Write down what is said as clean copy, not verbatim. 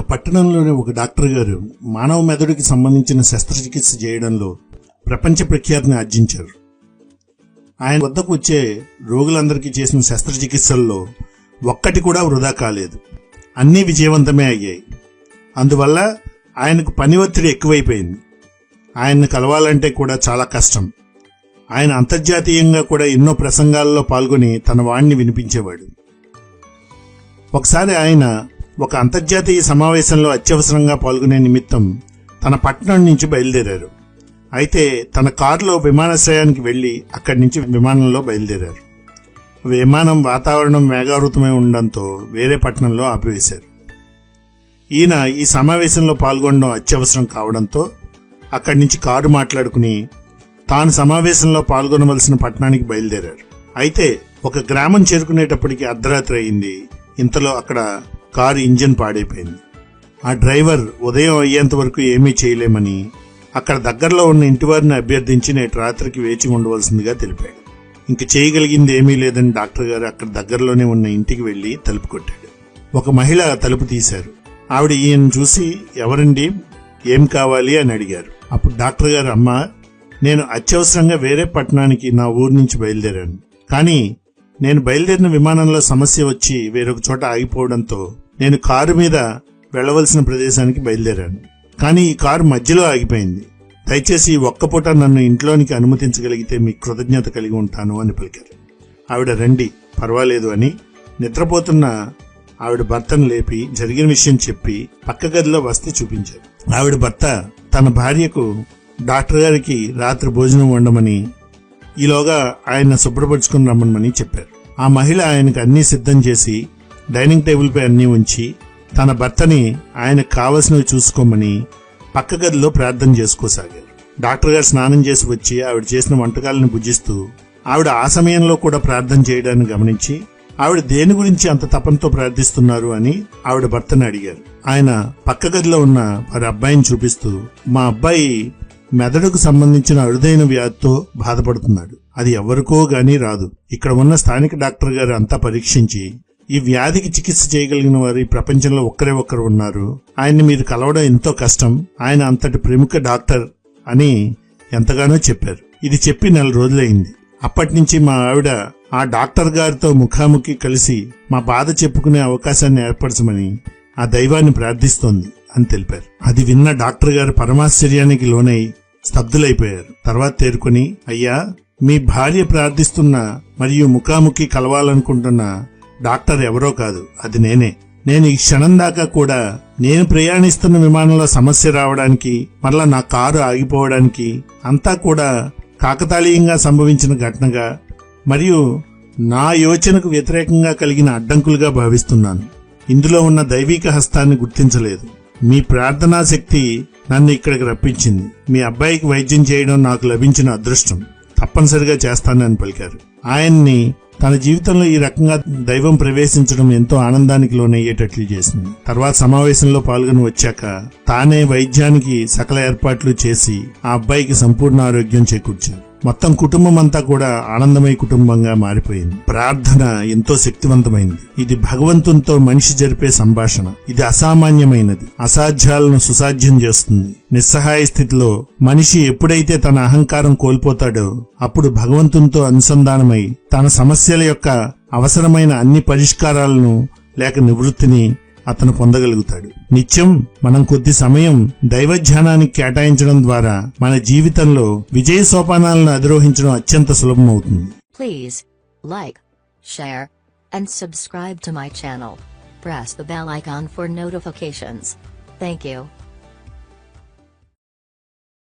ఒక పట్టణంలోని ఒక డాక్టర్ గారు మానవ మెదడుకి సంబంధించిన శస్త్రచికిత్స చేయడంలో ప్రపంచ ప్రఖ్యాతిని ఆర్జించారు. ఆయన వద్దకు వచ్చే రోగులందరికీ చేసిన శస్త్రచికిత్సల్లో ఒక్కటి కూడా వృధా కాలేదు. అన్నీ విజయవంతమే అయ్యాయి. అందువల్ల ఆయనకు పని ఒత్తిడి ఎక్కువైపోయింది. ఆయన్ని కలవాలంటే కూడా చాలా కష్టం. ఆయన అంతర్జాతీయంగా కూడా ఎన్నో ప్రసంగాల్లో పాల్గొని తన వాణ్ణి వినిపించేవాడు. ఒకసారి ఆయన ఒక అంతర్జాతీయ సమావేశంలో అత్యవసరంగా పాల్గొనే నిమిత్తం తన పట్టణం నుంచి బయలుదేరారు. అయితే తన కారులో విమానాశ్రయానికి వెళ్లి అక్కడి నుంచి విమానంలో బయలుదేరారు. విమానం వాతావరణం మేఘావృతమై ఉండడంతో వేరే పట్టణంలో ఆపివేశారు. ఈయన ఈ సమావేశంలో పాల్గొనడం అత్యవసరం కావడంతో అక్కడి నుంచి కారు మాట్లాడుకుని తాను సమావేశంలో పాల్గొనవలసిన పట్టణానికి బయలుదేరారు. అయితే ఒక గ్రామం చేరుకునేటప్పటికి అర్ధరాత్రి అయింది. ఇంతలో అక్కడ కారు ఇంజిన్ పాడైపోయింది. ఆ డ్రైవర్ ఉదయం అయ్యేంత వరకు ఏమీ చేయలేమని అక్కడ దగ్గరలో ఉన్న ఇంటివారిని అభ్యర్థించి నేటి రాత్రికి వేచి ఉండవలసిందిగా తెలిపాడు. ఇంక చేయగలిగింది ఏమీ లేదని డాక్టర్ గారు అక్కడ దగ్గరలోనే ఉన్న ఇంటికి వెళ్లి తలుపు కొట్టాడు. ఒక మహిళ తలుపు తీశారు. ఆవిడ ఈయన చూసి, ఎవరండి, ఏం కావాలి అని అడిగారు. అప్పుడు డాక్టర్ గారు, అమ్మా, నేను అత్యవసరంగా వేరే పట్టణానికి నా ఊరు నుంచి బయలుదేరాను. కానీ నేను బయలుదేరిన విమానంలో సమస్య వచ్చి వేరొక చోట ఆగిపోవడంతో నేను కారు మీద వెళ్లవలసిన ప్రదేశానికి బయలుదేరాను. కానీ ఈ కారు మధ్యలో ఆగిపోయింది. దయచేసి ఒక్క పూట నన్ను ఇంట్లోనికి అనుమతించగలిగితే మీకు కృతజ్ఞత కలిగి ఉంటాను అని పలికారు. ఆవిడ, రండి, పర్వాలేదు అని నిద్రపోతున్న ఆవిడ భర్తను లేపి జరిగిన విషయం చెప్పి పక్క గదిలో వస్తే చూపించారు. ఆవిడ భర్త తన భార్యకు డాక్టర్ గారికి రాత్రి భోజనం వండమని, ఈలోగా ఆయన శుభ్రపరుచుకుని రమ్మని చెప్పారు. ఆ మహిళ ఆయనకు అన్నీ సిద్ధం చేసి డైనింగ్ టేబుల్ పై అన్నీ ఉంచి తన భర్తని ఆయనకు కావలసినవి చూసుకోమని పక్క గదిలో ప్రార్థన చేసుకోసాగారు. డాక్టర్ గారు స్నానం చేసి వచ్చి ఆవిడ చేసిన వంటకాలను భుజిస్తూ ఆవిడ ఆ సమయంలో కూడా ప్రార్థన చేయడాన్ని గమనించి ఆవిడ దేని గురించి అంత తపంతో ప్రార్థిస్తున్నారు అని ఆవిడ భర్తని అడిగారు. ఆయన పక్క గదిలో ఉన్న వారి అబ్బాయిని చూపిస్తూ, మా అబ్బాయి మెదడుకు సంబంధించిన అరుదైన వ్యాధితో బాధపడుతున్నాడు. అది ఎవరికో గానీ రాదు. ఇక్కడ ఉన్న స్థానిక డాక్టర్ గారు అంతా పరీక్షించి ఈ వ్యాధికి చికిత్స చేయగలిగిన వారు ఈ ప్రపంచంలో ఒక్కరే ఒక్కరు ఉన్నారు. ఆయన్ని మీరు కలవడం ఎంతో కష్టం. ఆయన అంతటి ప్రముఖ డాక్టర్ అని ఎంతగానో చెప్పారు. ఇది చెప్పి 4 రోజులైంది. అప్పటి నుంచి మా ఆవిడ ఆ డాక్టర్ గారితో ముఖాముఖి కలిసి మా బాధ చెప్పుకునే అవకాశాన్ని ఏర్పరచమని ఆ దైవాన్ని ప్రార్థిస్తోంది అని తెలిపారు. అది విన్న డాక్టర్ గారు పరమాశ్చర్యానికి లోనై స్తబ్దులైపోయారు. తర్వాత తేరుకుని, అయ్యా, మీ భార్య ప్రార్థిస్తున్న మరియు ముఖాముఖి కలవాలనుకుంటున్న డాక్టర్ ఎవరో కాదు, అది నేనే. నేను ఈ క్షణం దాకా కూడా నేను ప్రయాణిస్తున్న విమానంలో సమస్య రావడానికి, మరలా నా కారు ఆగిపోవడానికి అంతా కూడా కాకతాళీయంగా సంభవించిన ఘటనగా మరియు నా యోచనకు వ్యతిరేకంగా కలిగిన అడ్డంకులుగా భావిస్తున్నాను. ఇందులో ఉన్న దైవిక హస్తాన్ని గుర్తించలేదు. మీ ప్రార్థనా శక్తి నన్ను ఇక్కడికి రప్పించింది. మీ అబ్బాయికి వైద్యం చేయడం నాకు లభించిన అదృష్టం. తప్పనిసరిగా చేస్తానని పలికారు. ఆయన్ని తన జీవితంలో ఈ రకంగా దైవం ప్రవేశించడం ఎంతో ఆనందానికి లోనయ్యేటట్లు చేసింది. తర్వాత సమావేశంలో పాల్గొని వచ్చాక తానే వైద్యానికి సకల ఏర్పాట్లు చేసి ఆ అబ్బాయికి సంపూర్ణ ఆరోగ్యం చేకూర్చారు. మొత్తం కుటుంబం అంతా కూడా ఆనందమయ కుటుంబంగా మారిపోయింది. ప్రార్థన ఎంతో శక్తివంతమైంది. ఇది భగవంతునితో మనిషి జరిపే సంభాషణ. ఇది అసామాన్యమైనది. అసాధ్యాలను సుసాధ్యం చేస్తుంది. నిస్సహాయ స్థితిలో మనిషి ఎప్పుడైతే తన అహంకారం కోల్పోతాడో అప్పుడు భగవంతునితో అనుసంధానమై తన సమస్యల యొక్క అవసరమైన అన్ని పరిష్కారాలను లేక నివృత్తిని అతను పొందగలుగుతాడు. నిత్యం మనం కొద్ది సమయం దైవధ్యానానికి కేటాయించడం ద్వారా మన జీవితంలో విజయ సోపానాలను అధిరోహించడం అత్యంత సులభమవుతుంది. Please like, share, and subscribe to my channel. Press the bell icon for notifications. Thank you.